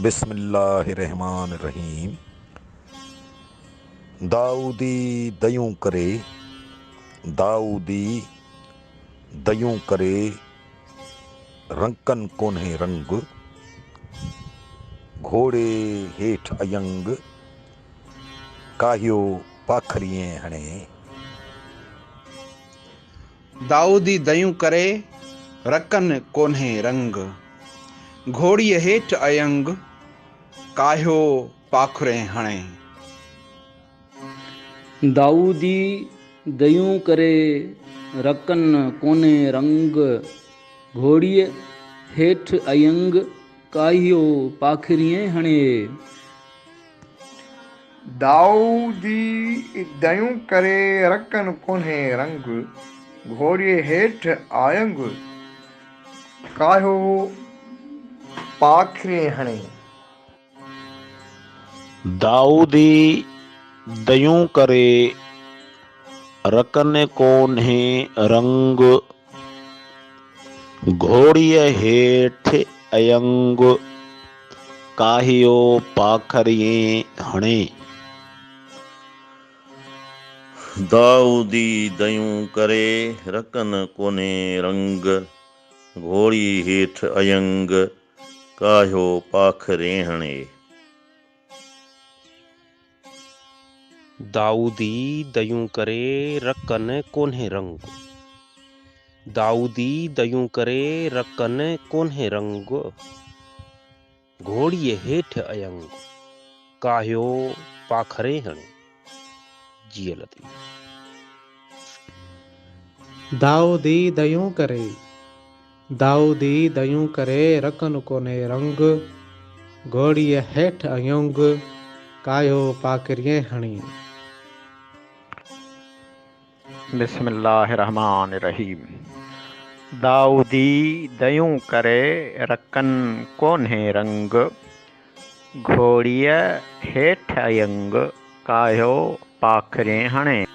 बिस्मिल्लाहिर्रहमानिर्रहीम। दाऊदी दयूं करे, दाऊदी दयूं करे, रंकन कोन्हे रंग, घोड़े हेठ अयंग, काहियो पाखरिएं हणे। दाऊदी दयूं करे, रकन कोन्हे रंग, घोड़ीअ हेठि अयंग, काहियो पाखुरे हणे। दाऊदी दयूं करे, रकन कोन्हे रंग, घोड़ीअ हेठि अयंग, काहियो पाखिरीअ हणे। दाऊदी दयूं करे, रकन कोन्हे रंग, घोड़ीअ हेठि अयंग, काहियो पाखिरे हणे। दाऊदी दयूं करे, रकन कोन्हे रंग, घोड़ीअ हेठि अयंग, काहियो पाखरिएं हणे। दाऊदी दयूं करे, रकन कोन्हे रंग, घोड़ी हेठि अयंग, काहियो पाखरे हणे। दाऊदी दयूं करे, रकन कोन्हे रंग, दाऊदी दयूं करे, रकन कोन्हे रंग, घोड़ीअ हेठि अयंग, काहियो पाखरे हणे। जी लतीफ़। दाऊदी दयूं करे, दाऊदी दयूं करे, रकन कोन्हे रंग, घोड़ीअ हेठि अयंग, काहियो पाखिरीअ हणी। बिस्मिल्लाहिर्रहमानिर्रहीम। दाऊदी दयूं करे, रकन कोन्हे रंग, घोड़ीअ हेठि अयंग, काहियो पाखिरे हणे।